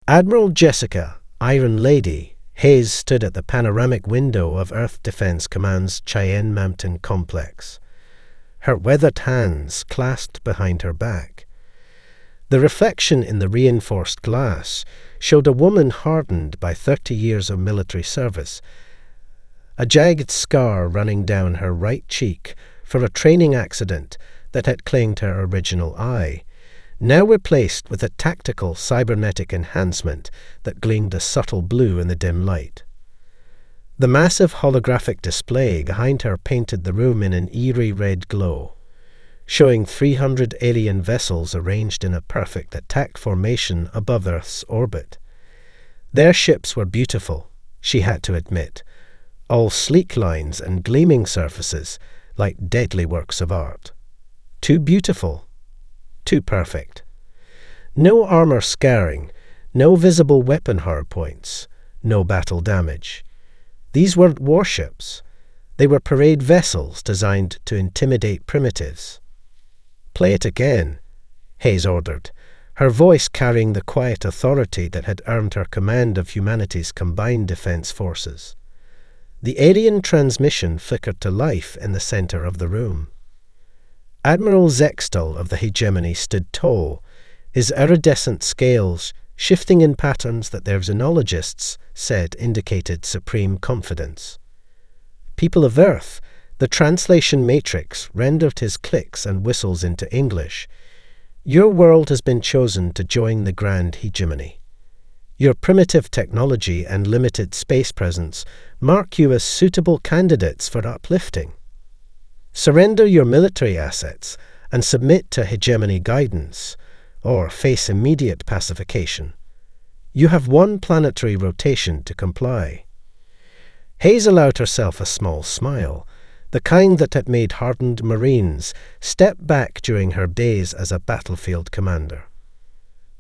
Admiral Jessica, Iron Lady, Hayes stood at the panoramic window of Earth Defense Command's Cheyenne Mountain complex, her weathered hands clasped behind her back. The reflection in the reinforced glass showed a woman hardened by 30 years of military service, a jagged scar running down her right cheek for a training accident that had claimed her original eye, now replaced with a tactical cybernetic enhancement that gleamed a subtle blue in the dim light. The massive holographic display behind her painted the room in an eerie red glow, showing 300 alien vessels arranged in a perfect attack formation above Earth's orbit. Their ships were beautiful, she had to admit, all sleek lines and gleaming surfaces like deadly works of art. Too beautiful, too perfect. No armor scarring, no visible weapon hard points, no battle damage. These weren't warships. They were parade vessels designed to intimidate primitives. "Play it again," Hayes ordered, her voice carrying the quiet authority that had earned her command of humanity's combined defense forces. The alien transmission flickered to life in the center of the room. Admiral Zextal of the Hegemony stood tall, his iridescent scales shifting in patterns that their xenologists said indicated supreme confidence. People of Earth, the translation matrix rendered his clicks and whistles into English. Your world has been chosen to join the Grand Hegemony. Your primitive technology and limited space presence mark you as suitable candidates for uplifting. Surrender your military assets and submit to hegemony guidance, or face immediate pacification. You have one planetary rotation to comply. Hayes allowed herself a small smile, the kind that had made hardened Marines step back during her days as a battlefield commander.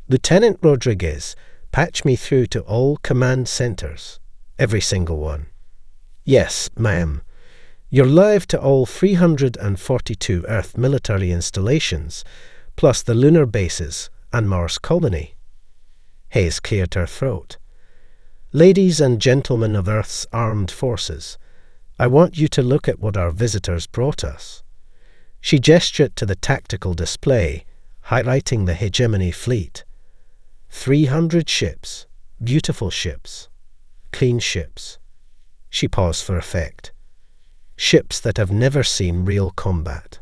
"Lieutenant Rodriguez, patch me through to all command centers, every single one." "Yes, ma'am." "You're live to all 342 Earth military installations, plus the lunar bases and Mars colony." Hayes cleared her throat. "Ladies and gentlemen of Earth's armed forces, I want you to look at what our visitors brought us." She gestured to the tactical display, highlighting the Hegemony fleet. 300 ships, beautiful ships, clean ships. She paused for effect. Ships that have never seen real combat.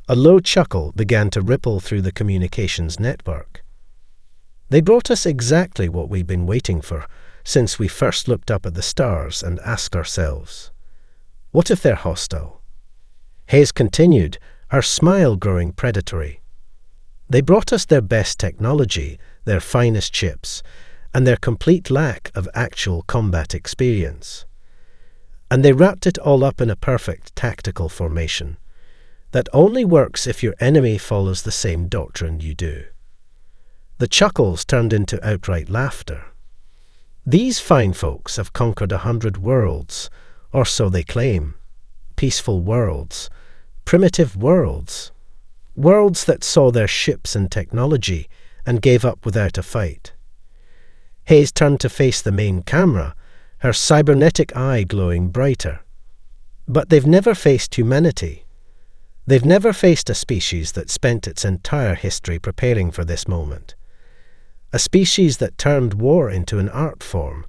A low chuckle began to ripple through the communications network. "They brought us exactly what we've been waiting for since we first looked up at the stars and asked ourselves, what if they're hostile?" Hayes continued, her smile growing predatory. "They brought us their best technology, their finest ships, and their complete lack of actual combat experience. And they wrapped it all up in a perfect tactical formation that only works if your enemy follows the same doctrine you do." The chuckles turned into outright laughter. "These fine folks have conquered 100 worlds, or so they claim. Peaceful worlds, primitive worlds, worlds that saw their ships and technology and gave up without a fight." Hayes turned to face the main camera, her cybernetic eye glowing brighter. "But they've never faced humanity. They've never faced a species that spent its entire history preparing for this moment. A species that turned war into an art form,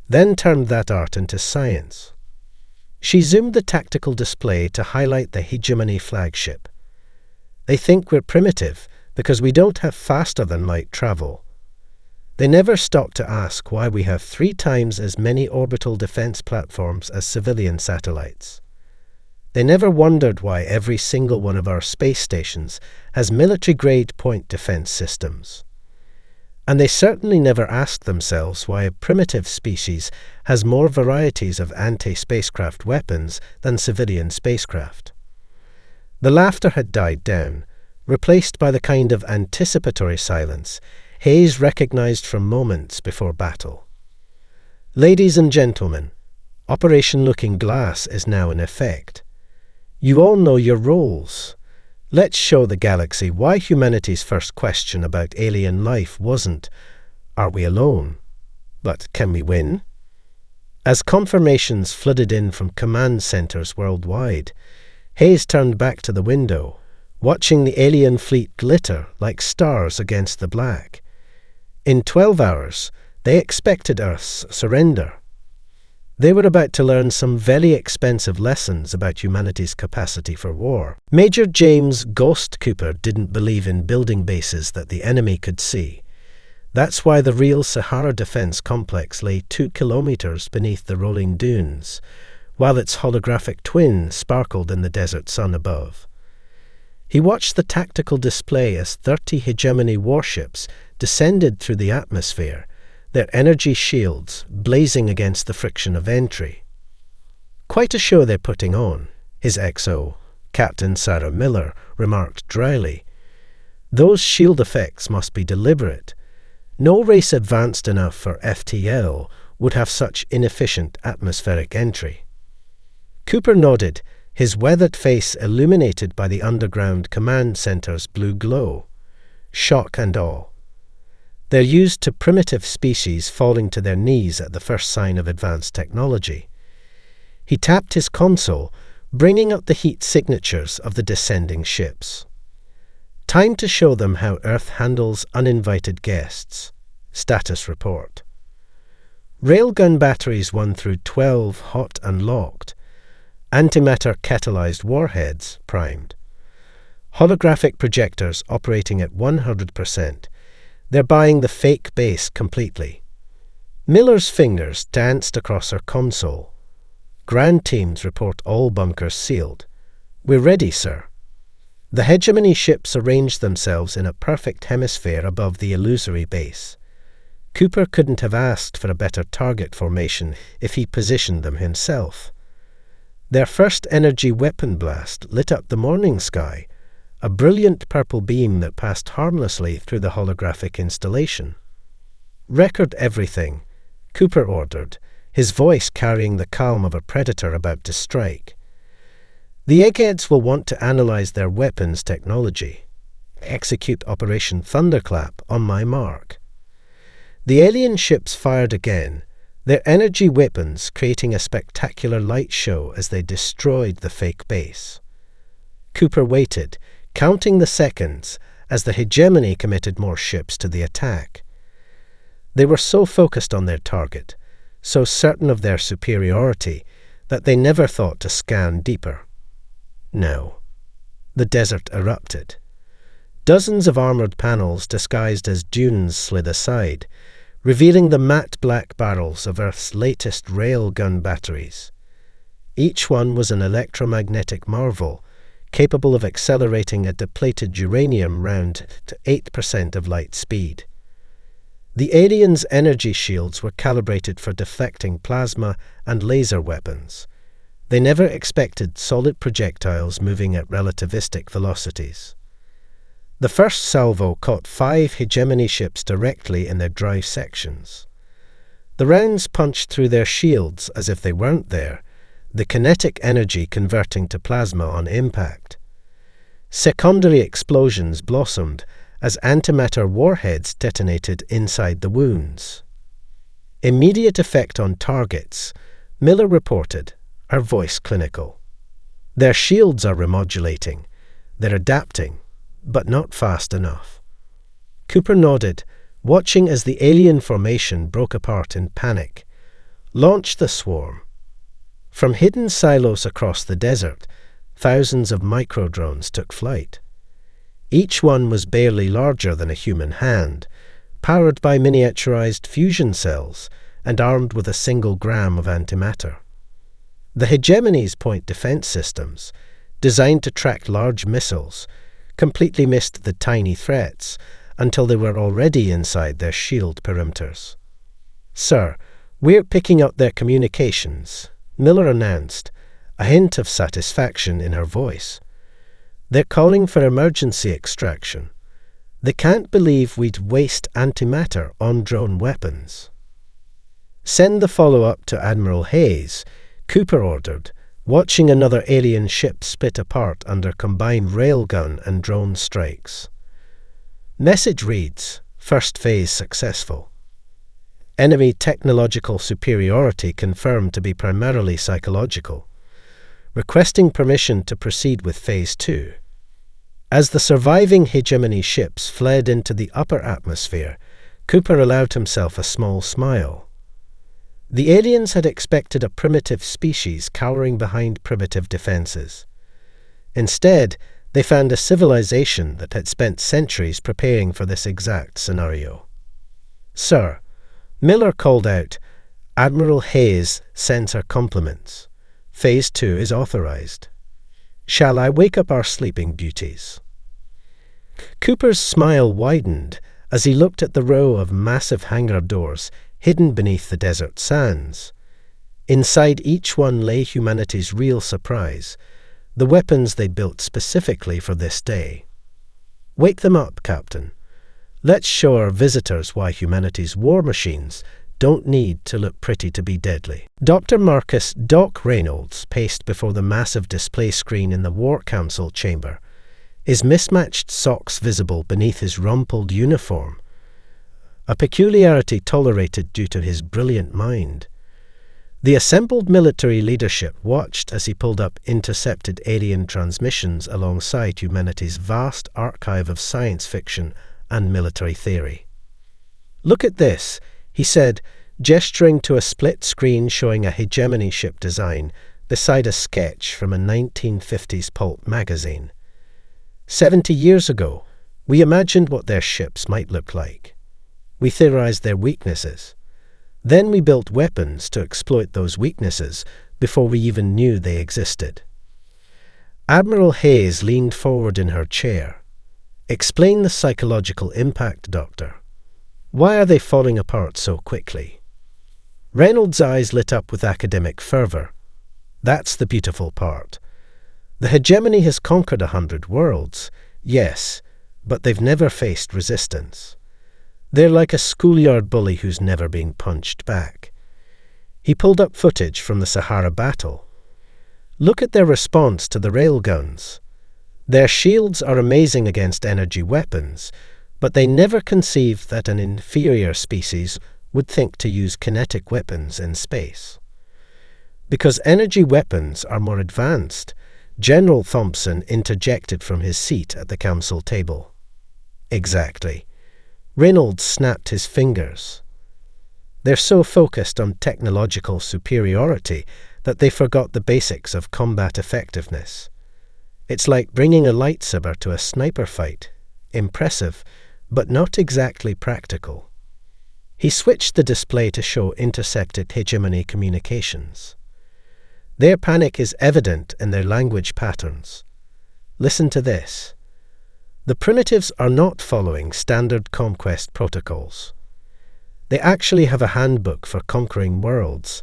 then turned that art into science." She zoomed the tactical display to highlight the Hegemony flagship. "They think we're primitive because we don't have faster-than-light travel. They never stop to ask why we have 3 times as many orbital defense platforms as civilian satellites. They never wondered why every single one of our space stations has military-grade point defense systems. And they certainly never asked themselves why a primitive species has more varieties of anti-spacecraft weapons than civilian spacecraft." The laughter had died down, replaced by the kind of anticipatory silence Hayes recognized from moments before battle. "Ladies and gentlemen, Operation Looking Glass is now in effect. You all know your roles. Let's show the galaxy why humanity's first question about alien life wasn't, Are we alone? But can we win? As confirmations flooded in from command centers worldwide, Hayes turned back to the window, watching the alien fleet glitter like stars against the black. In 12 hours, they expected Earth's surrender. They were about to learn some very expensive lessons about humanity's capacity for war. Major James Ghost Cooper didn't believe in building bases that the enemy could see. That's why the real Sahara Defense Complex lay 2 kilometers beneath the rolling dunes, while its holographic twin sparkled in the desert sun above. He watched the tactical display as 30 hegemony warships descended through the atmosphere, their energy shields blazing against the friction of entry. Quite a show they're putting on, his XO, Captain Sarah Miller, remarked dryly. Those shield effects must be deliberate. No race advanced enough for FTL would have such inefficient atmospheric entry. Cooper nodded, his weathered face illuminated by the underground command center's blue glow. Shock and awe. They're used to primitive species falling to their knees at the first sign of advanced technology. He tapped his console, bringing up the heat signatures of the descending ships. Time to show them how Earth handles uninvited guests. Status report. Railgun batteries 1 through 12 hot and locked. Antimatter catalyzed warheads primed. Holographic projectors operating at 100%. They're buying the fake base completely. Miller's fingers danced across her console. Ground teams report all bunkers sealed. We're ready, sir. The hegemony ships arranged themselves in a perfect hemisphere above the illusory base. Cooper couldn't have asked for a better target formation if he positioned them himself. Their first energy weapon blast lit up the morning sky, a brilliant purple beam that passed harmlessly through the holographic installation. Record everything, Cooper ordered, his voice carrying the calm of a predator about to strike. The eggheads will want to analyze their weapons technology. Execute Operation Thunderclap on my mark. The alien ships fired again, their energy weapons creating a spectacular light show as they destroyed the fake base. Cooper waited, counting the seconds as the hegemony committed more ships to the attack. They were so focused on their target, so certain of their superiority, that they never thought to scan deeper. No. The desert erupted. Dozens of armoured panels disguised as dunes slid aside, revealing the matte black barrels of Earth's latest railgun batteries. Each one was an electromagnetic marvel, capable of accelerating a depleted uranium round to 8% of light speed. The aliens' energy shields were calibrated for deflecting plasma and laser weapons. They never expected solid projectiles moving at relativistic velocities. The first salvo caught 5 hegemony ships directly in their drive sections. The rounds punched through their shields as if they weren't there, the kinetic energy converting to plasma on impact. Secondary explosions blossomed as antimatter warheads detonated inside the wounds. Immediate effect on targets, Miller reported, her voice clinical. Their shields are remodulating. They're adapting, but not fast enough. Cooper nodded, watching as the alien formation broke apart in panic. Launch the swarm. From hidden silos across the desert, thousands of microdrones took flight. Each one was barely larger than a human hand, powered by miniaturized fusion cells and armed with a single gram of antimatter. The hegemony's point defense systems, designed to track large missiles, completely missed the tiny threats until they were already inside their shield perimeters. Sir, we're picking up their communications, Miller announced, a hint of satisfaction in her voice. They're calling for emergency extraction. They can't believe we'd waste antimatter on drone weapons. Send the follow-up to Admiral Hayes, Cooper ordered, watching another alien ship split apart under combined railgun and drone strikes. Message reads, first phase successful. Enemy technological superiority confirmed to be primarily psychological, requesting permission to proceed with Phase 2. As the surviving hegemony ships fled into the upper atmosphere, Cooper allowed himself a small smile. The aliens had expected a primitive species cowering behind primitive defenses. Instead, they found a civilization that had spent centuries preparing for this exact scenario. "Sir," Miller called out, "Admiral Hayes sends her compliments. Phase 2 is authorized. Shall I wake up our sleeping beauties?" Cooper's smile widened as he looked at the row of massive hangar doors hidden beneath the desert sands. Inside each one lay humanity's real surprise, the weapons they'd built specifically for this day. "Wake them up, Captain. Let's show our visitors why humanity's war machines don't need to look pretty to be deadly." Dr. Marcus "Doc" Reynolds paced before the massive display screen in the War Council chamber, his mismatched socks visible beneath his rumpled uniform, a peculiarity tolerated due to his brilliant mind. The assembled military leadership watched as he pulled up intercepted alien transmissions alongside humanity's vast archive of science fiction and military theory. "Look at this," he said, gesturing to a split screen showing a hegemony ship design beside a sketch from a 1950s pulp magazine. 70 years ago, we imagined what their ships might look like. We theorized their weaknesses. Then we built weapons to exploit those weaknesses before we even knew they existed. Admiral Hayes leaned forward in her chair. "Explain the psychological impact, Doctor. Why are they falling apart so quickly?" Reynolds' eyes lit up with academic fervor. "That's the beautiful part. The hegemony has conquered 100 worlds, yes, but they've never faced resistance. They're like a schoolyard bully who's never been punched back." He pulled up footage from the Sahara battle. "Look at their response to the railguns. Their shields are amazing against energy weapons, but they never conceived that an inferior species would think to use kinetic weapons in space. Because energy weapons are more advanced," General Thompson interjected from his seat at the council table. "Exactly." Reynolds snapped his fingers. "They're so focused on technological superiority that they forgot the basics of combat effectiveness. It's like bringing a lightsaber to a sniper fight. Impressive, but not exactly practical." He switched the display to show intercepted hegemony communications. "Their panic is evident in their language patterns. Listen to this. The primitives are not following standard conquest protocols. They actually have a handbook for conquering worlds,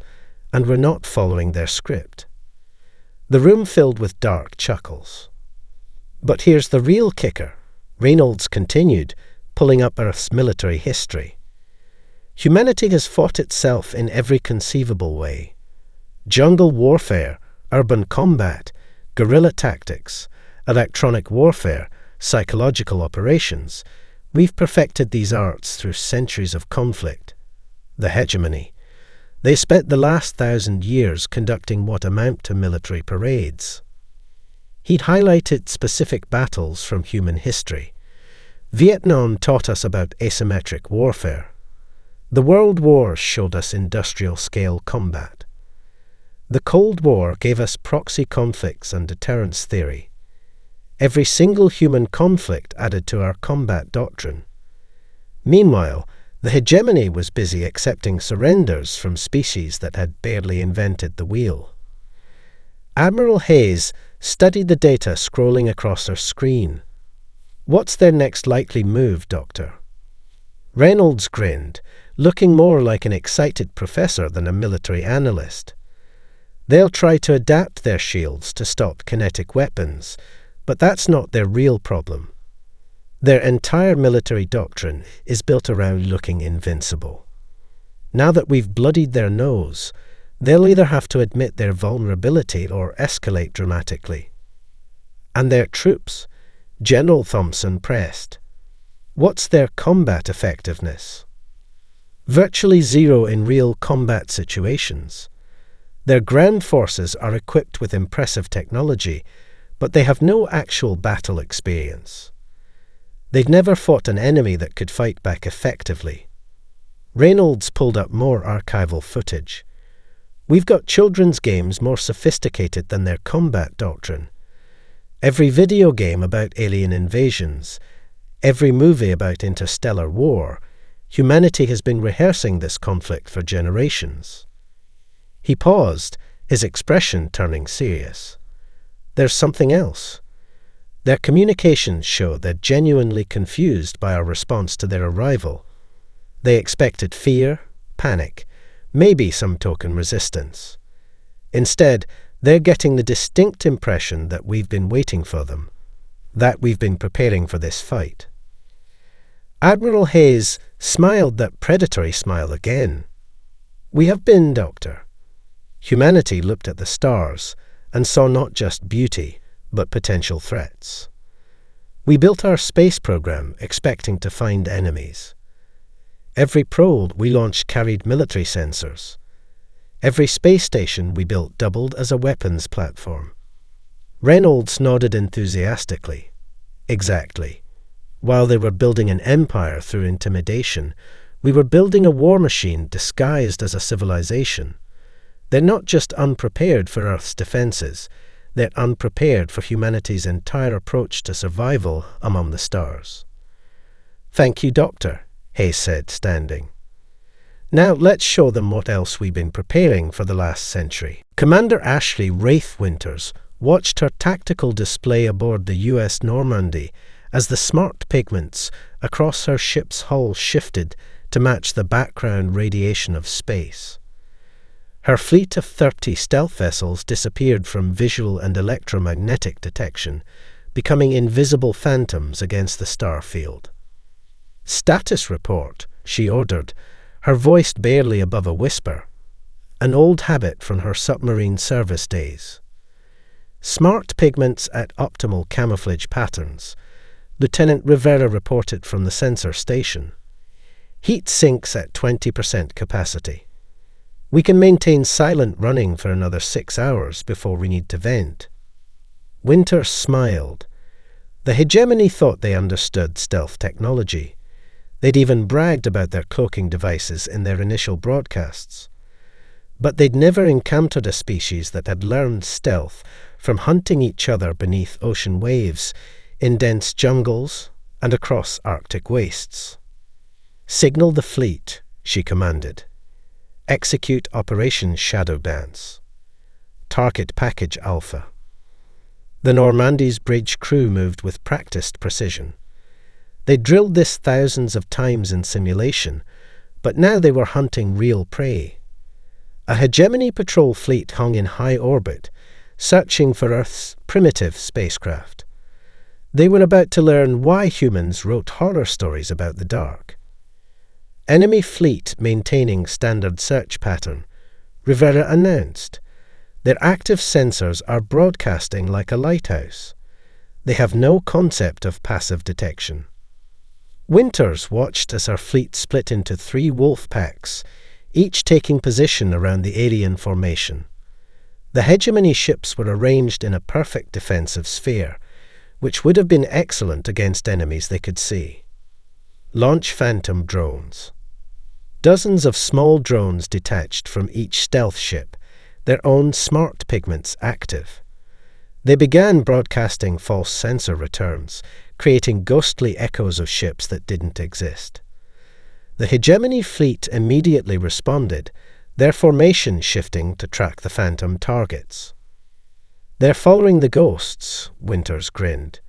and we're not following their script." The room filled with dark chuckles. "But here's the real kicker," Reynolds continued, pulling up Earth's military history. "Humanity has fought itself in every conceivable way. Jungle warfare, urban combat, guerrilla tactics, electronic warfare, psychological operations. We've perfected these arts through centuries of conflict. The hegemony. They spent the last 1,000 years conducting what amount to military parades." He'd highlighted specific battles from human history. "Vietnam taught us about asymmetric warfare. The World Wars showed us industrial-scale combat. The Cold War gave us proxy conflicts and deterrence theory. Every single human conflict added to our combat doctrine. Meanwhile, the hegemony was busy accepting surrenders from species that had barely invented the wheel." Admiral Hayes studied the data scrolling across her screen. "What's their next likely move, Doctor?" Reynolds grinned, looking more like an excited professor than a military analyst. "They'll try to adapt their shields to stop kinetic weapons, but that's not their real problem. Their entire military doctrine is built around looking invincible. Now that we've bloodied their nose, they'll either have to admit their vulnerability or escalate dramatically." "And their troops?" General Thompson pressed. "What's their combat effectiveness?" virtually zero in real combat situations. Their ground forces are equipped with impressive technology, but they have no actual battle experience. They've never fought an enemy that could fight back effectively. Reynolds pulled up more archival footage. We've got children's games more sophisticated than their combat doctrine. Every video game about alien invasions, every movie about interstellar war, humanity has been rehearsing this conflict for generations. He paused, his expression turning serious. There's something else. Their communications show they're genuinely confused by our response to their arrival. They expected fear, panic, maybe some token resistance. Instead, they're getting the distinct impression that we've been waiting for them, that we've been preparing for this fight. Admiral Hayes smiled that predatory smile again. We have been, Doctor. Humanity looked at the stars and saw not just beauty, but potential threats. We built our space program expecting to find enemies. Every probe we launched carried military sensors. Every space station we built doubled as a weapons platform. Reynolds nodded enthusiastically. Exactly. While they were building an empire through intimidation, we were building a war machine disguised as a civilization. They're not just unprepared for Earth's defenses, they're unprepared for humanity's entire approach to survival among the stars. Thank you, Doctor, Hayes said, standing. Now let's show them what else we've been preparing for the last century. Commander Ashley Wraith Winters watched her tactical display aboard the US Normandy as the smart pigments across her ship's hull shifted to match the background radiation of space. Her fleet of 30 stealth vessels disappeared from visual and electromagnetic detection, becoming invisible phantoms against the star field. "Status report," she ordered, her voice barely above a whisper, an old habit from her submarine service days. Smart pigments at optimal camouflage patterns. Lieutenant Rivera reported from the sensor station. Heat sinks at 20% capacity. We can maintain silent running for another 6 hours before we need to vent. Winter smiled. The hegemony thought they understood stealth technology. They'd even bragged about their cloaking devices in their initial broadcasts. But they'd never encountered a species that had learned stealth from hunting each other beneath ocean waves, in dense jungles, and across Arctic wastes. "Signal the fleet," she commanded. "Execute Operation Shadow Dance. Target Package Alpha." The Normandy's bridge crew moved with practiced precision. They drilled this thousands of times in simulation, but now they were hunting real prey. A hegemony patrol fleet hung in high orbit, searching for Earth's primitive spacecraft. They were about to learn why humans wrote horror stories about the dark. "Enemy fleet maintaining standard search pattern," Rivera announced. "Their active sensors are broadcasting like a lighthouse. They have no concept of passive detection." Winters watched as her fleet split into 3 wolf packs, each taking position around the alien formation. The hegemony ships were arranged in a perfect defensive sphere, which would have been excellent against enemies they could see. Launch Phantom drones. Dozens of small drones detached from each stealth ship, their own smart pigments active. They began broadcasting false sensor returns, creating ghostly echoes of ships that didn't exist. The hegemony fleet immediately responded, their formation shifting to track the phantom targets. "They're following the ghosts," Winters grinned.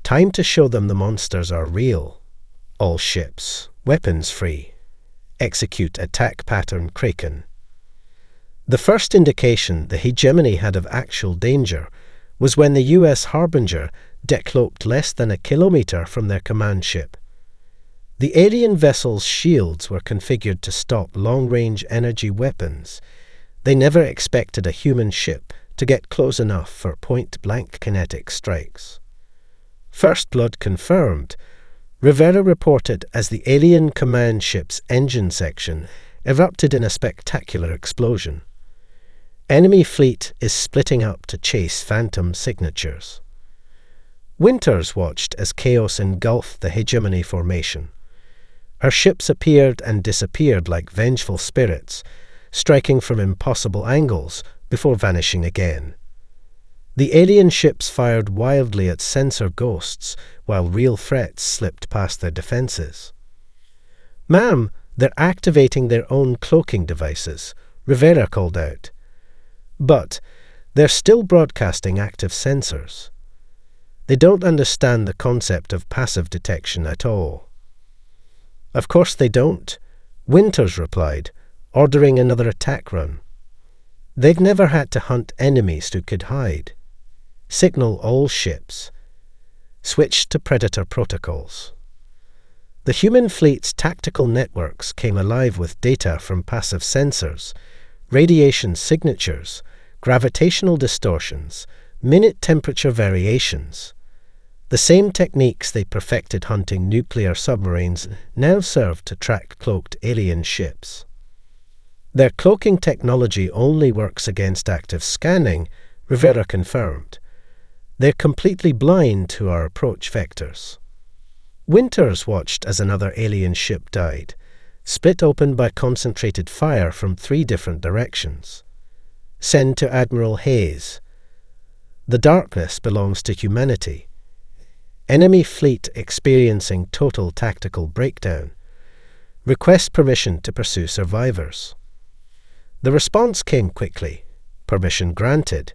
"Time to show them the monsters are real. All ships, weapons free. Execute attack pattern Kraken." The first indication the hegemony had of actual danger was when the US Harbinger decloaked less than a kilometre from their command ship. The alien vessel's shields were configured to stop long-range energy weapons. They never expected a human ship to get close enough for point-blank kinetic strikes. First blood confirmed, Rivera reported as the alien command ship's engine section erupted in a spectacular explosion. Enemy fleet is splitting up to chase phantom signatures. Winters watched as chaos engulfed the hegemony formation. Her ships appeared and disappeared like vengeful spirits, striking from impossible angles before vanishing again. The alien ships fired wildly at sensor ghosts, while real threats slipped past their defenses. "Ma'am, they're activating their own cloaking devices," Rivera called out. "But they're still broadcasting active sensors. They don't understand the concept of passive detection at all." "Of course they don't," Winters replied, ordering another attack run. "They've never had to hunt enemies who could hide. Signal all ships. Switch to Predator protocols." The human fleet's tactical networks came alive with data from passive sensors, radiation signatures, gravitational distortions, minute temperature variations. The same techniques they perfected hunting nuclear submarines now serve to track cloaked alien ships. "Their cloaking technology only works against active scanning," Rivera confirmed. "They're completely blind to our approach vectors." Winters watched as another alien ship died, split open by concentrated fire from 3 different directions. Send to Admiral Hayes. "The darkness belongs to humanity. Enemy fleet experiencing total tactical breakdown. Request permission to pursue survivors." The response came quickly. Permission granted.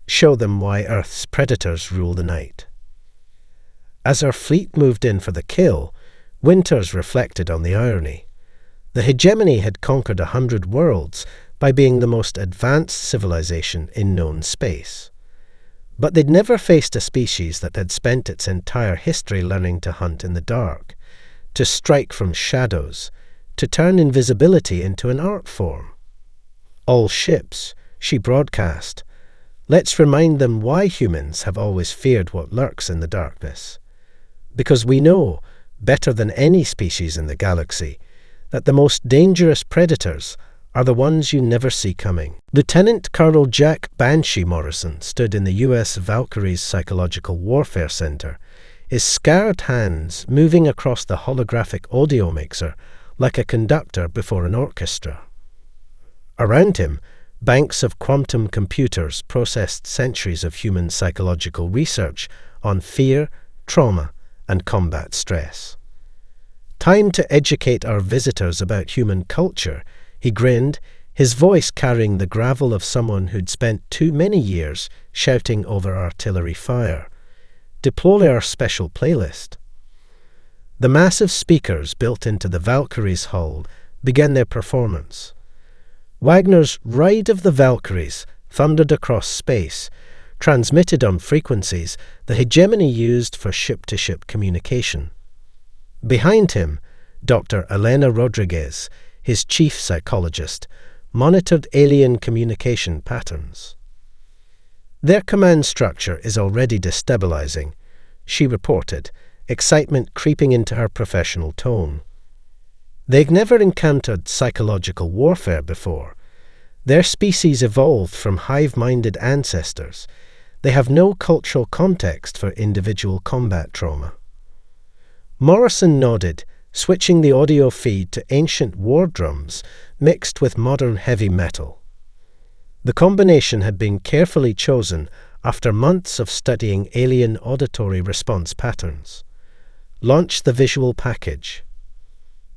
Show them why Earth's predators rule the night. As our fleet moved in for the kill, Winters reflected on the irony. The hegemony had conquered 100 worlds by being the most advanced civilization in known space. But they'd never faced a species that had spent its entire history learning to hunt in the dark, to strike from shadows, to turn invisibility into an art form. "All ships," she broadcast. "Let's remind them why humans have always feared what lurks in the darkness. Because we know, better than any species in the galaxy, that the most dangerous predators are the ones you never see coming." Lieutenant Colonel Jack Banshee Morrison stood in the U.S. Valkyrie's Psychological Warfare Center, his scarred hands moving across the holographic audio mixer like a conductor before an orchestra. Around him, banks of quantum computers processed centuries of human psychological research on fear, trauma, and combat stress. "Time to educate our visitors about human culture," he grinned, his voice carrying the gravel of someone who'd spent too many years shouting over artillery fire. "Deploy our special playlist." The massive speakers built into the Valkyrie's hull began their performance. Wagner's Ride of the Valkyries thundered across space, transmitted on frequencies the hegemony used for ship-to-ship communication. Behind him, Dr. Elena Rodriguez, his chief psychologist, monitored alien communication patterns. "Their command structure is already destabilizing," she reported, excitement creeping into her professional tone. "They've never encountered psychological warfare before. Their species evolved from hive-minded ancestors. They have no cultural context for individual combat trauma." Morrison nodded, switching the audio feed to ancient war drums mixed with modern heavy metal. The combination had been carefully chosen after months of studying alien auditory response patterns. Launch the visual package.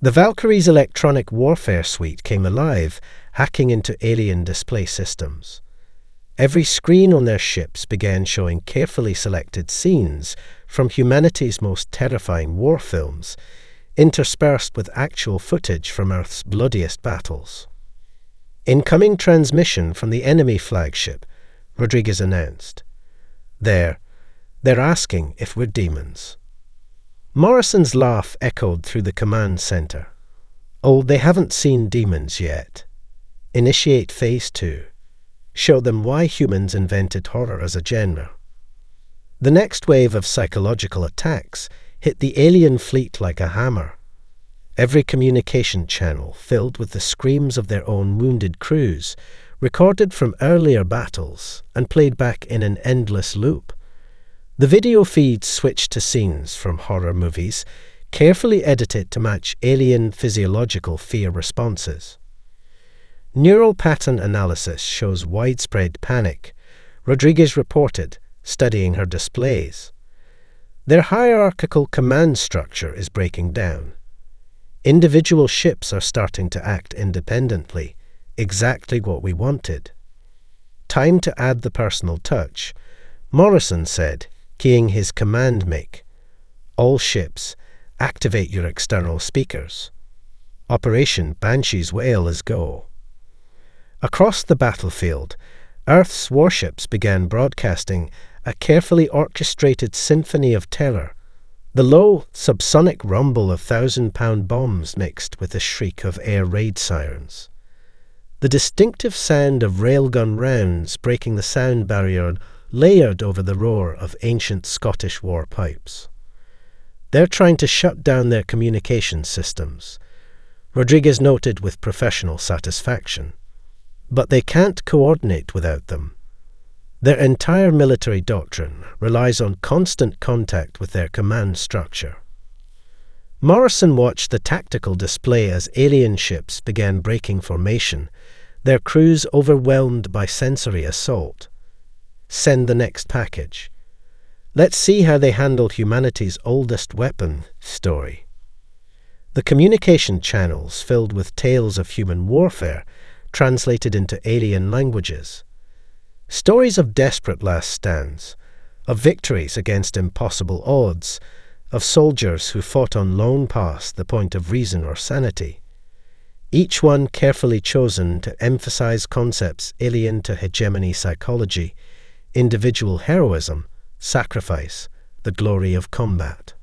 The Valkyrie's electronic warfare suite came alive, hacking into alien display systems. Every screen on their ships began showing carefully selected scenes from humanity's most terrifying war films, interspersed with actual footage from Earth's bloodiest battles. "Incoming transmission from the enemy flagship," Rodriguez announced. They're asking if we're demons." Morrison's laugh echoed through the command center. "Oh, they haven't seen demons yet. Initiate Phase 2. Show them why humans invented horror as a genre." The next wave of psychological attacks hit the alien fleet like a hammer. Every communication channel filled with the screams of their own wounded crews, recorded from earlier battles and played back in an endless loop. The video feeds switched to scenes from horror movies, carefully edited to match alien physiological fear responses. Neural pattern analysis shows widespread panic, Rodriguez reported, studying her displays. Their hierarchical command structure is breaking down. Individual ships are starting to act independently, exactly what we wanted. Time to add the personal touch, Morrison said, keying his command mic. All ships, activate your external speakers. Operation Banshee's Wail is go. Across the battlefield, Earth's warships began broadcasting a carefully orchestrated symphony of terror, the low, subsonic rumble of 1,000-pound bombs mixed with the shriek of air raid sirens. The distinctive sound of railgun rounds breaking the sound barrier layered over the roar of ancient Scottish war pipes. They're trying to shut down their communication systems, Rodriguez noted with professional satisfaction. But they can't coordinate without them. Their entire military doctrine relies on constant contact with their command structure. Morrison watched the tactical display as alien ships began breaking formation, their crews overwhelmed by sensory assault. Send the next package. Let's see how they handle humanity's oldest weapon story. The communication channels filled with tales of human warfare translated into alien languages. Stories of desperate last stands, of victories against impossible odds, of soldiers who fought on long past the point of reason or sanity. Each one carefully chosen to emphasize concepts alien to hegemony psychology, individual heroism, sacrifice, the glory of combat.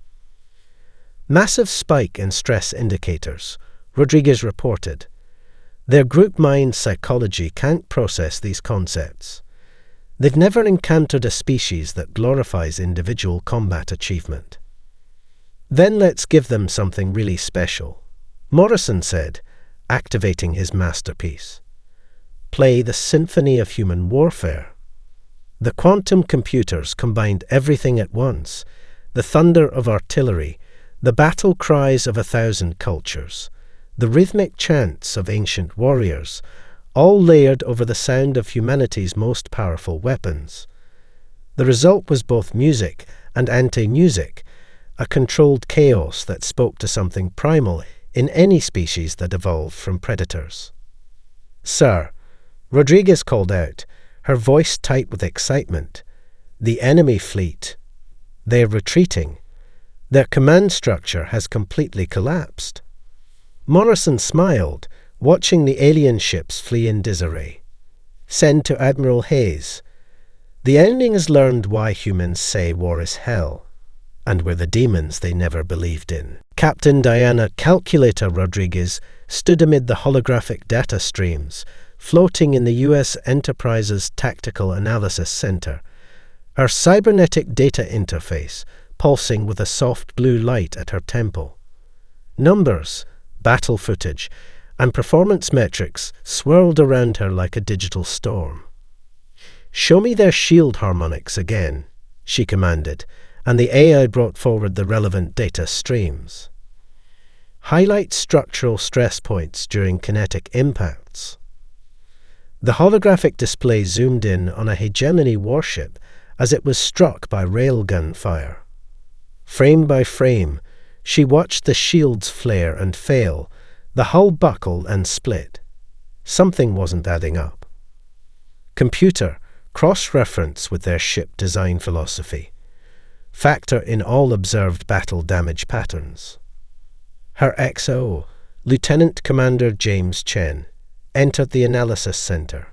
Massive spike in stress indicators, Rodriguez reported. Their group mind psychology can't process these concepts. They've never encountered a species that glorifies individual combat achievement. Then let's give them something really special, Morrison said, activating his masterpiece. Play the symphony of human warfare. The quantum computers combined everything at once, the thunder of artillery, the battle cries of 1,000 cultures, the rhythmic chants of ancient warriors, all layered over the sound of humanity's most powerful weapons. The result was both music and anti-music, a controlled chaos that spoke to something primal in any species that evolved from predators. "Sir," Rodriguez called out, her voice tight with excitement, "the enemy fleet. They're retreating. Their command structure has completely collapsed." Morrison smiled, watching the alien ships flee in disarray. "Send to Admiral Hayes. The enemy has learned why humans say war is hell, and we're the demons they never believed in." Captain Diana Calculator Rodriguez stood amid the holographic data streams, floating in the U.S. Enterprise's Tactical Analysis Center, her cybernetic data interface pulsing with a soft blue light at her temple. Numbers, battle footage, and performance metrics swirled around her like a digital storm. "Show me their shield harmonics again," she commanded, and the AI brought forward the relevant data streams. "Highlight structural stress points during kinetic impacts." The holographic display zoomed in on a hegemony warship as it was struck by railgun fire. Frame by frame, she watched the shields flare and fail, the hull buckle and split. Something wasn't adding up. Computer, cross-reference with their ship design philosophy. Factor in all observed battle damage patterns. Her XO, Lieutenant Commander James Chen, entered the analysis center.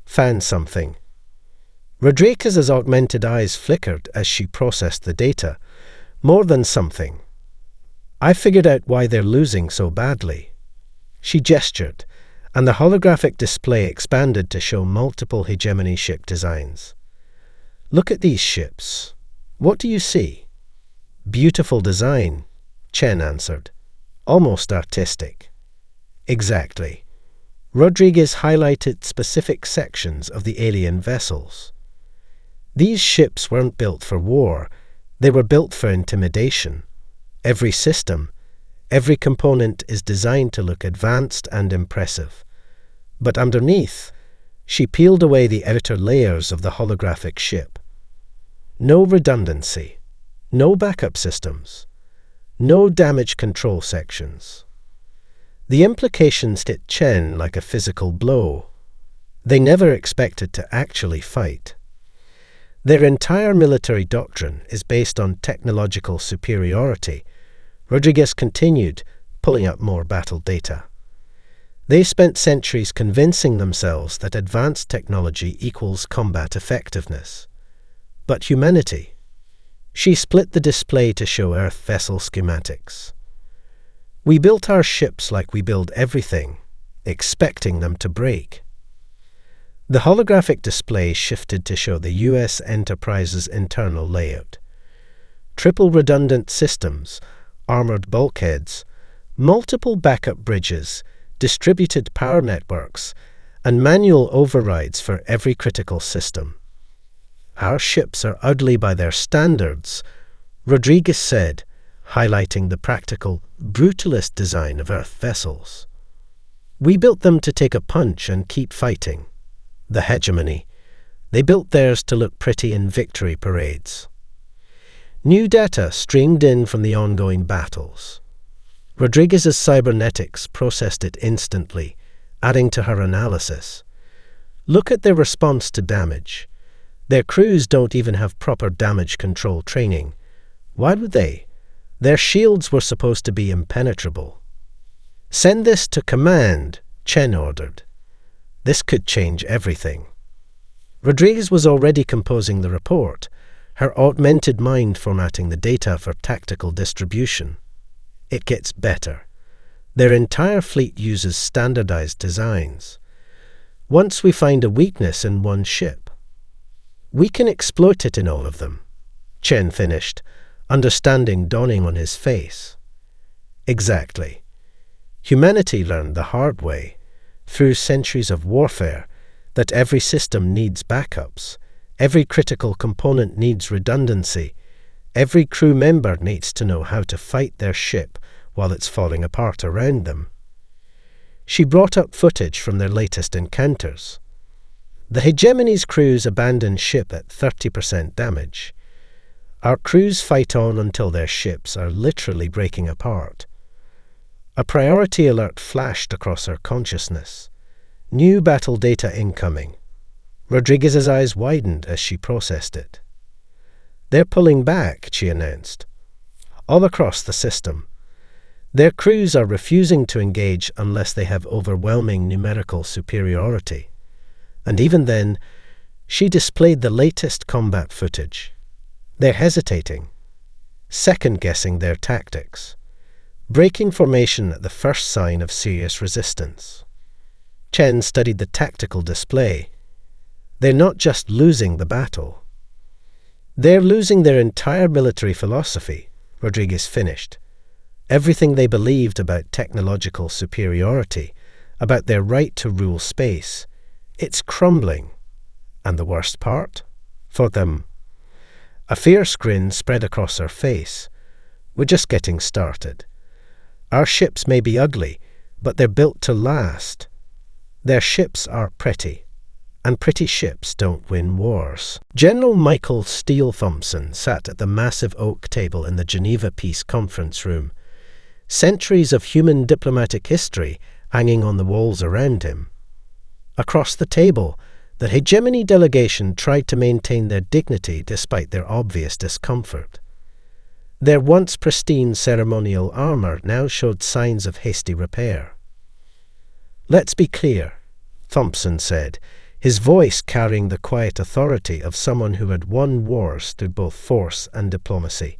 "Found something." Rodriguez's augmented eyes flickered as she processed the data. "More than something. I figured out why they're losing so badly." She gestured, and the holographic display expanded to show multiple hegemony ship designs. "Look at these ships. What do you see?" Beautiful design, Chen answered. Almost artistic. Exactly. Rodriguez highlighted specific sections of the alien vessels. These ships weren't built for war, they were built for intimidation. Every system, every component is designed to look advanced and impressive. But underneath, she peeled away the outer layers of the holographic ship. No redundancy, no backup systems, no damage control sections. The implications hit Chen like a physical blow. They never expected to actually fight. Their entire military doctrine is based on technological superiority. Rodriguez continued, pulling up more battle data. They spent centuries convincing themselves that advanced technology equals combat effectiveness. But humanity? She split the display to show Earth vessel schematics. We built our ships like we build everything, expecting them to break. The holographic display shifted to show the U.S. Enterprise's internal layout. Triple redundant systems, armored bulkheads, multiple backup bridges, distributed power networks, and manual overrides for every critical system. Our ships are ugly by their standards, Rodriguez said, highlighting the practical, brutalist design of Earth vessels. We built them to take a punch and keep fighting. The hegemony. They built theirs to look pretty in victory parades. New data streamed in from the ongoing battles. Rodriguez's cybernetics processed it instantly, adding to her analysis. Look at their response to damage. Their crews don't even have proper damage control training. Why would they? Their shields were supposed to be impenetrable. Send this to command, Chen ordered. This could change everything. Rodriguez was already composing the report, her augmented mind formatting the data for tactical distribution. It gets better. Their entire fleet uses standardized designs. Once we find a weakness in one ship, we can exploit it in all of them, Chen finished, understanding dawning on his face. Exactly. Humanity learned the hard way, through centuries of warfare, that every system needs backups, every critical component needs redundancy, every crew member needs to know how to fight their ship while it's falling apart around them. She brought up footage from their latest encounters. The hegemony's crews abandon ship at 30% damage. Our crews fight on until their ships are literally breaking apart. A priority alert flashed across her consciousness. New battle data incoming. Rodriguez's eyes widened as she processed it. They're pulling back, she announced. All across the system. Their crews are refusing to engage unless they have overwhelming numerical superiority. And even then, she displayed the latest combat footage. They're hesitating, second-guessing their tactics, breaking formation at the first sign of serious resistance. Chen studied the tactical display. They're not just losing the battle. They're losing their entire military philosophy, Rodriguez finished. Everything they believed about technological superiority, about their right to rule space, it's crumbling. And the worst part? For them. A fierce grin spread across her face. We're just getting started. Our ships may be ugly, but they're built to last. Their ships are pretty, and pretty ships don't win wars. General Michael Steele Thompson sat at the massive oak table in the Geneva Peace Conference Room, centuries of human diplomatic history hanging on the walls around him. Across the table, the hegemony delegation tried to maintain their dignity despite their obvious discomfort. Their once pristine ceremonial armor now showed signs of hasty repair. Let's be clear, Thompson said, his voice carrying the quiet authority of someone who had won wars through both force and diplomacy.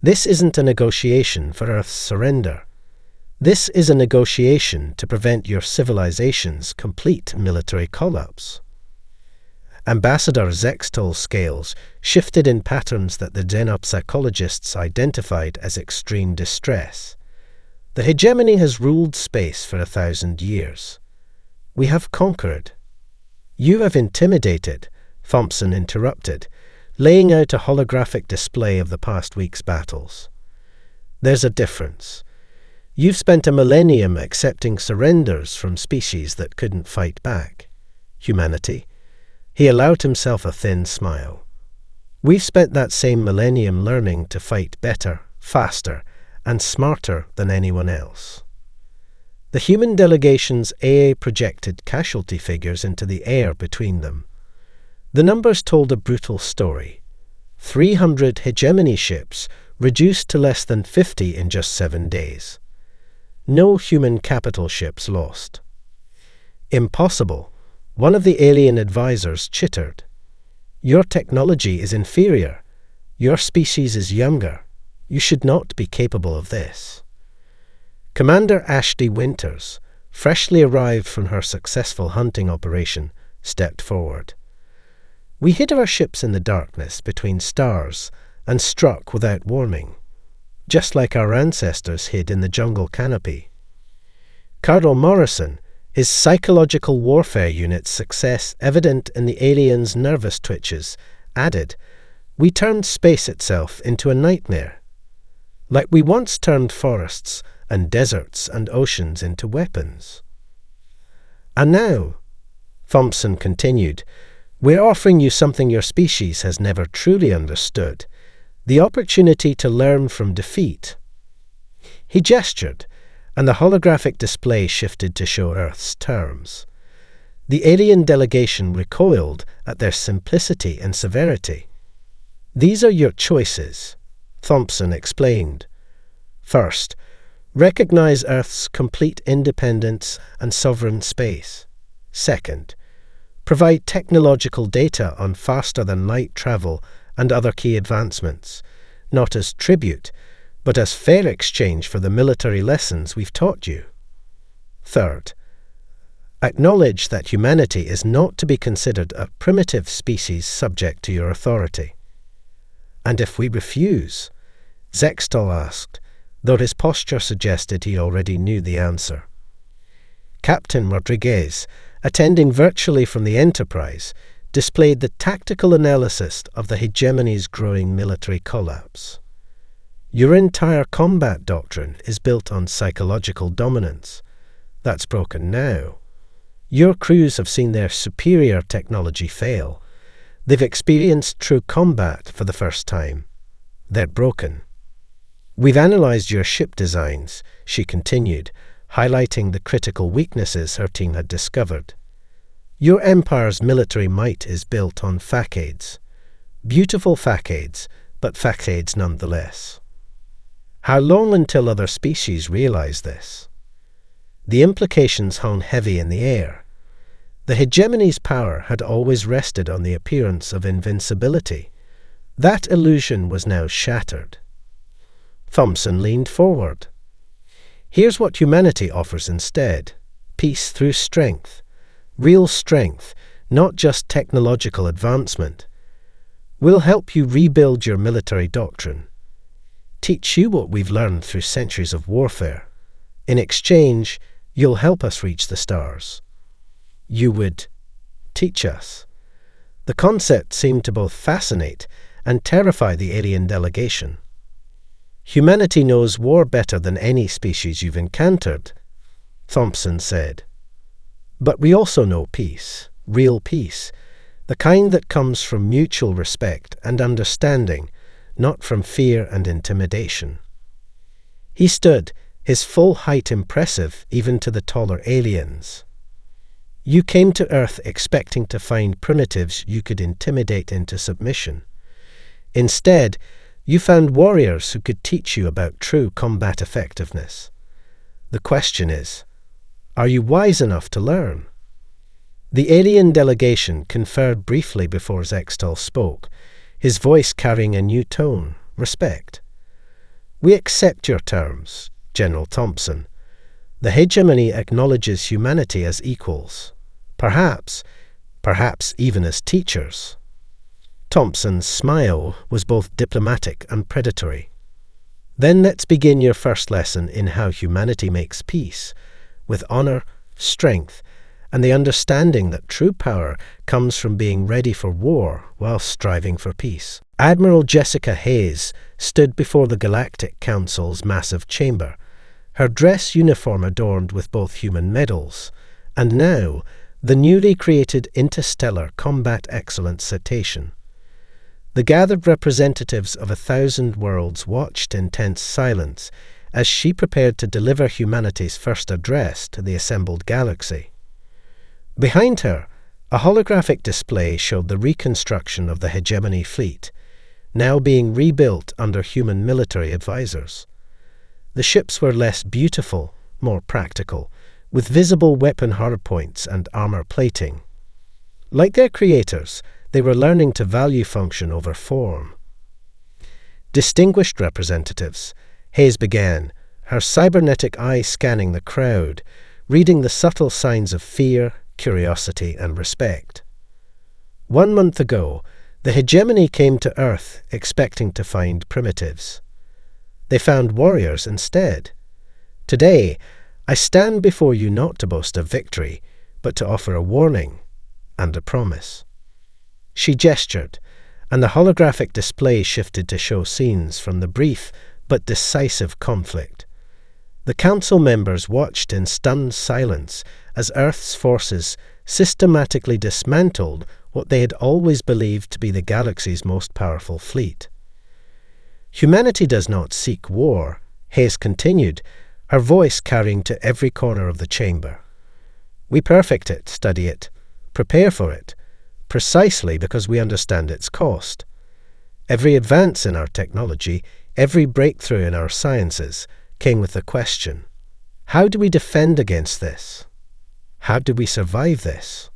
This isn't a negotiation for Earth's surrender. This is a negotiation to prevent your civilization's complete military collapse. Ambassador Zextol's scales shifted in patterns that the xenopsychologists identified as extreme distress. The hegemony has ruled space for 1,000 years. We have conquered. You have intimidated, Thompson interrupted, laying out a holographic display of the past week's battles. There's a difference. You've spent a millennium accepting surrenders from species that couldn't fight back. Humanity. He allowed himself a thin smile. We've spent that same millennium learning to fight better, faster, and smarter than anyone else. The human delegation's AA projected casualty figures into the air between them. The numbers told a brutal story. 300 hegemony ships reduced to less than 50 in just 7 days. No human capital ships lost. Impossible. One of the alien advisors chittered. Your technology is inferior. Your species is younger. You should not be capable of this. Commander Ashley Winters, freshly arrived from her successful hunting operation, stepped forward. We hid our ships in the darkness between stars and struck without warning, just like our ancestors hid in the jungle canopy. Colonel Morrison, his psychological warfare unit's success evident in the aliens' nervous twitches, added, "We turned space itself into a nightmare, like we once turned forests and deserts and oceans into weapons." And now, Thompson continued, we're offering you something your species has never truly understood, the opportunity to learn from defeat. He gestured, and the holographic display shifted to show Earth's terms. The alien delegation recoiled at their simplicity and severity. These are your choices, Thompson explained. First, recognize Earth's complete independence and sovereign space. Second, provide technological data on faster-than-light travel and other key advancements, not as tribute, but as fair exchange for the military lessons we've taught you. Third, acknowledge that humanity is not to be considered a primitive species subject to your authority. And if we refuse? Zextol asked, though his posture suggested he already knew the answer. Captain Rodriguez, attending virtually from the Enterprise, displayed the tactical analysis of the hegemony's growing military collapse. Your entire combat doctrine is built on psychological dominance. That's broken now. Your crews have seen their superior technology fail. They've experienced true combat for the first time. They're broken. We've analysed your ship designs, she continued, highlighting the critical weaknesses her team had discovered. Your Empire's military might is built on facades. Beautiful facades, but facades nonetheless. How long until other species realise this? The implications hung heavy in the air. The hegemony's power had always rested on the appearance of invincibility. That illusion was now shattered. Thompson leaned forward. Here's what humanity offers instead. Peace through strength. Real strength, not just technological advancement. We'll help you rebuild your military doctrine. Teach you what we've learned through centuries of warfare. In exchange, you'll help us reach the stars. You would teach us. The concept seemed to both fascinate and terrify the alien delegation. Humanity knows war better than any species you've encountered, Thompson said. But we also know peace, real peace, the kind that comes from mutual respect and understanding, not from fear and intimidation. He stood, his full height impressive even to the taller aliens. You came to Earth expecting to find primitives you could intimidate into submission. Instead, you found warriors who could teach you about true combat effectiveness. The question is, are you wise enough to learn? The alien delegation conferred briefly before Zextol spoke, his voice carrying a new tone, respect. We accept your terms, General Thompson. The hegemony acknowledges humanity as equals. Perhaps, perhaps even as teachers. Thompson's smile was both diplomatic and predatory. Then let's begin your first lesson in how humanity makes peace, with honor, strength, and the understanding that true power comes from being ready for war while striving for peace. Admiral Jessica Hayes stood before the Galactic Council's massive chamber, her dress uniform adorned with both human medals, and now the newly created Interstellar Combat Excellence Citation. The gathered representatives of 1,000 worlds watched in tense silence as she prepared to deliver humanity's first address to the assembled galaxy. Behind her, a holographic display showed the reconstruction of the Hegemony fleet, now being rebuilt under human military advisors. The ships were less beautiful, more practical, with visible weapon hardpoints and armor plating. Like their creators, they were learning to value function over form. Distinguished representatives, Hayes began, her cybernetic eye scanning the crowd, reading the subtle signs of fear, curiosity, and respect. 1 month ago, the Hegemony came to Earth expecting to find primitives. They found warriors instead. Today, I stand before you not to boast of victory, but to offer a warning and a promise. She gestured, and the holographic display shifted to show scenes from the brief but decisive conflict. The council members watched in stunned silence as Earth's forces systematically dismantled what they had always believed to be the galaxy's most powerful fleet. Humanity does not seek war, Hayes continued, her voice carrying to every corner of the chamber. We perfect it, study it, prepare for it, precisely because we understand its cost. Every advance in our technology, every breakthrough in our sciences, came with the question, how do we defend against this? How do we survive this?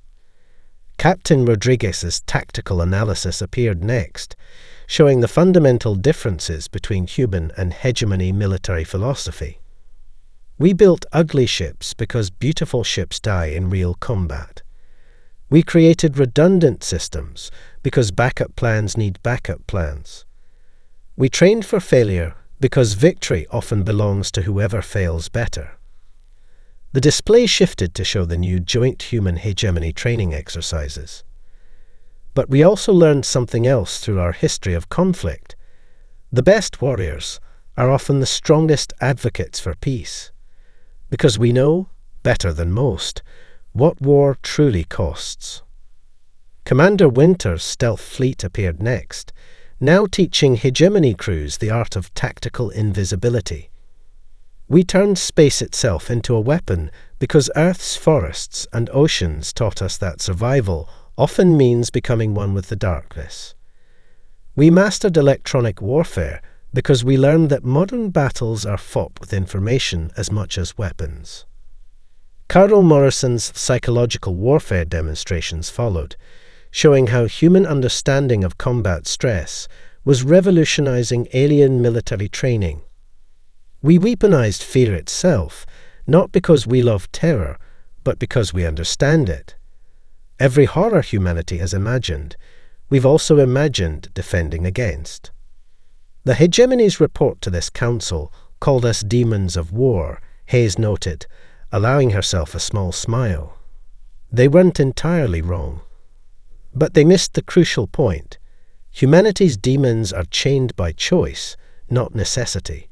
Captain Rodriguez's tactical analysis appeared next, showing the fundamental differences between human and hegemony military philosophy. We built ugly ships because beautiful ships die in real combat. We created redundant systems because backup plans need backup plans. We trained for failure because victory often belongs to whoever fails better. The display shifted to show the new joint human hegemony training exercises. But we also learned something else through our history of conflict. The best warriors are often the strongest advocates for peace, because we know, better than most, what war truly costs. Commander Winter's stealth fleet appeared next, now teaching hegemony crews the art of tactical invisibility. We turned space itself into a weapon because Earth's forests and oceans taught us that survival often means becoming one with the darkness. We mastered electronic warfare because we learned that modern battles are fought with information as much as weapons. Carol Morrison's psychological warfare demonstrations followed, showing how human understanding of combat stress was revolutionizing alien military training. We weaponized fear itself, not because we love terror, but because we understand it. Every horror humanity has imagined, we've also imagined defending against. The Hegemony's report to this council called us demons of war, Hayes noted, allowing herself a small smile. They weren't entirely wrong. But they missed the crucial point. Humanity's demons are chained by choice, not necessity.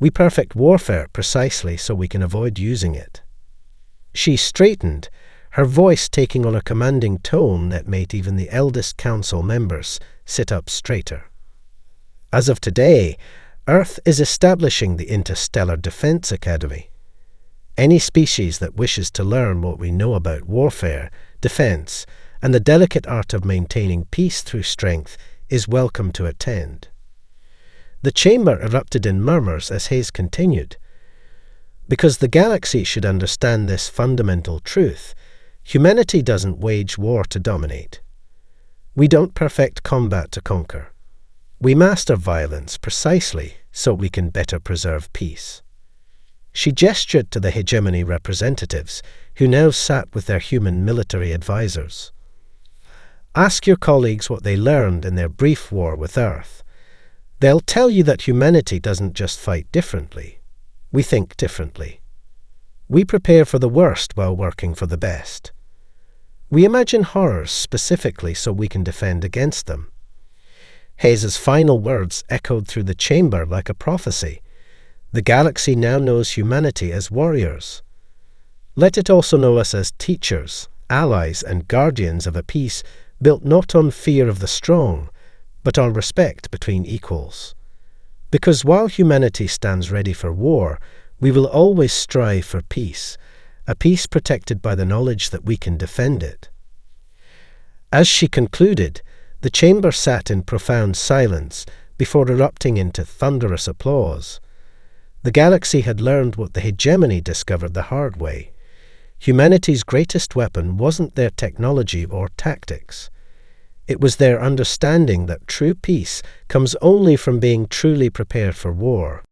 We perfect warfare precisely so we can avoid using it. She straightened, her voice taking on a commanding tone that made even the eldest council members sit up straighter. As of today, Earth is establishing the Interstellar Defense Academy. Any species that wishes to learn what we know about warfare, defense, and the delicate art of maintaining peace through strength is welcome to attend. The chamber erupted in murmurs as Hayes continued. Because the galaxy should understand this fundamental truth, humanity doesn't wage war to dominate. We don't perfect combat to conquer. We master violence precisely so we can better preserve peace. She gestured to the hegemony representatives, who now sat with their human military advisors. Ask your colleagues what they learned in their brief war with Earth. They'll tell you that humanity doesn't just fight differently. We think differently. We prepare for the worst while working for the best. We imagine horrors specifically so we can defend against them. Hayes's final words echoed through the chamber like a prophecy. The galaxy now knows humanity as warriors. Let it also know us as teachers, allies, and guardians of a peace built not on fear of the strong, but on respect between equals. Because while humanity stands ready for war, we will always strive for peace, a peace protected by the knowledge that we can defend it. As she concluded, the chamber sat in profound silence before erupting into thunderous applause. The galaxy had learned what the hegemony discovered the hard way. Humanity's greatest weapon wasn't their technology or tactics. It was their understanding that true peace comes only from being truly prepared for war.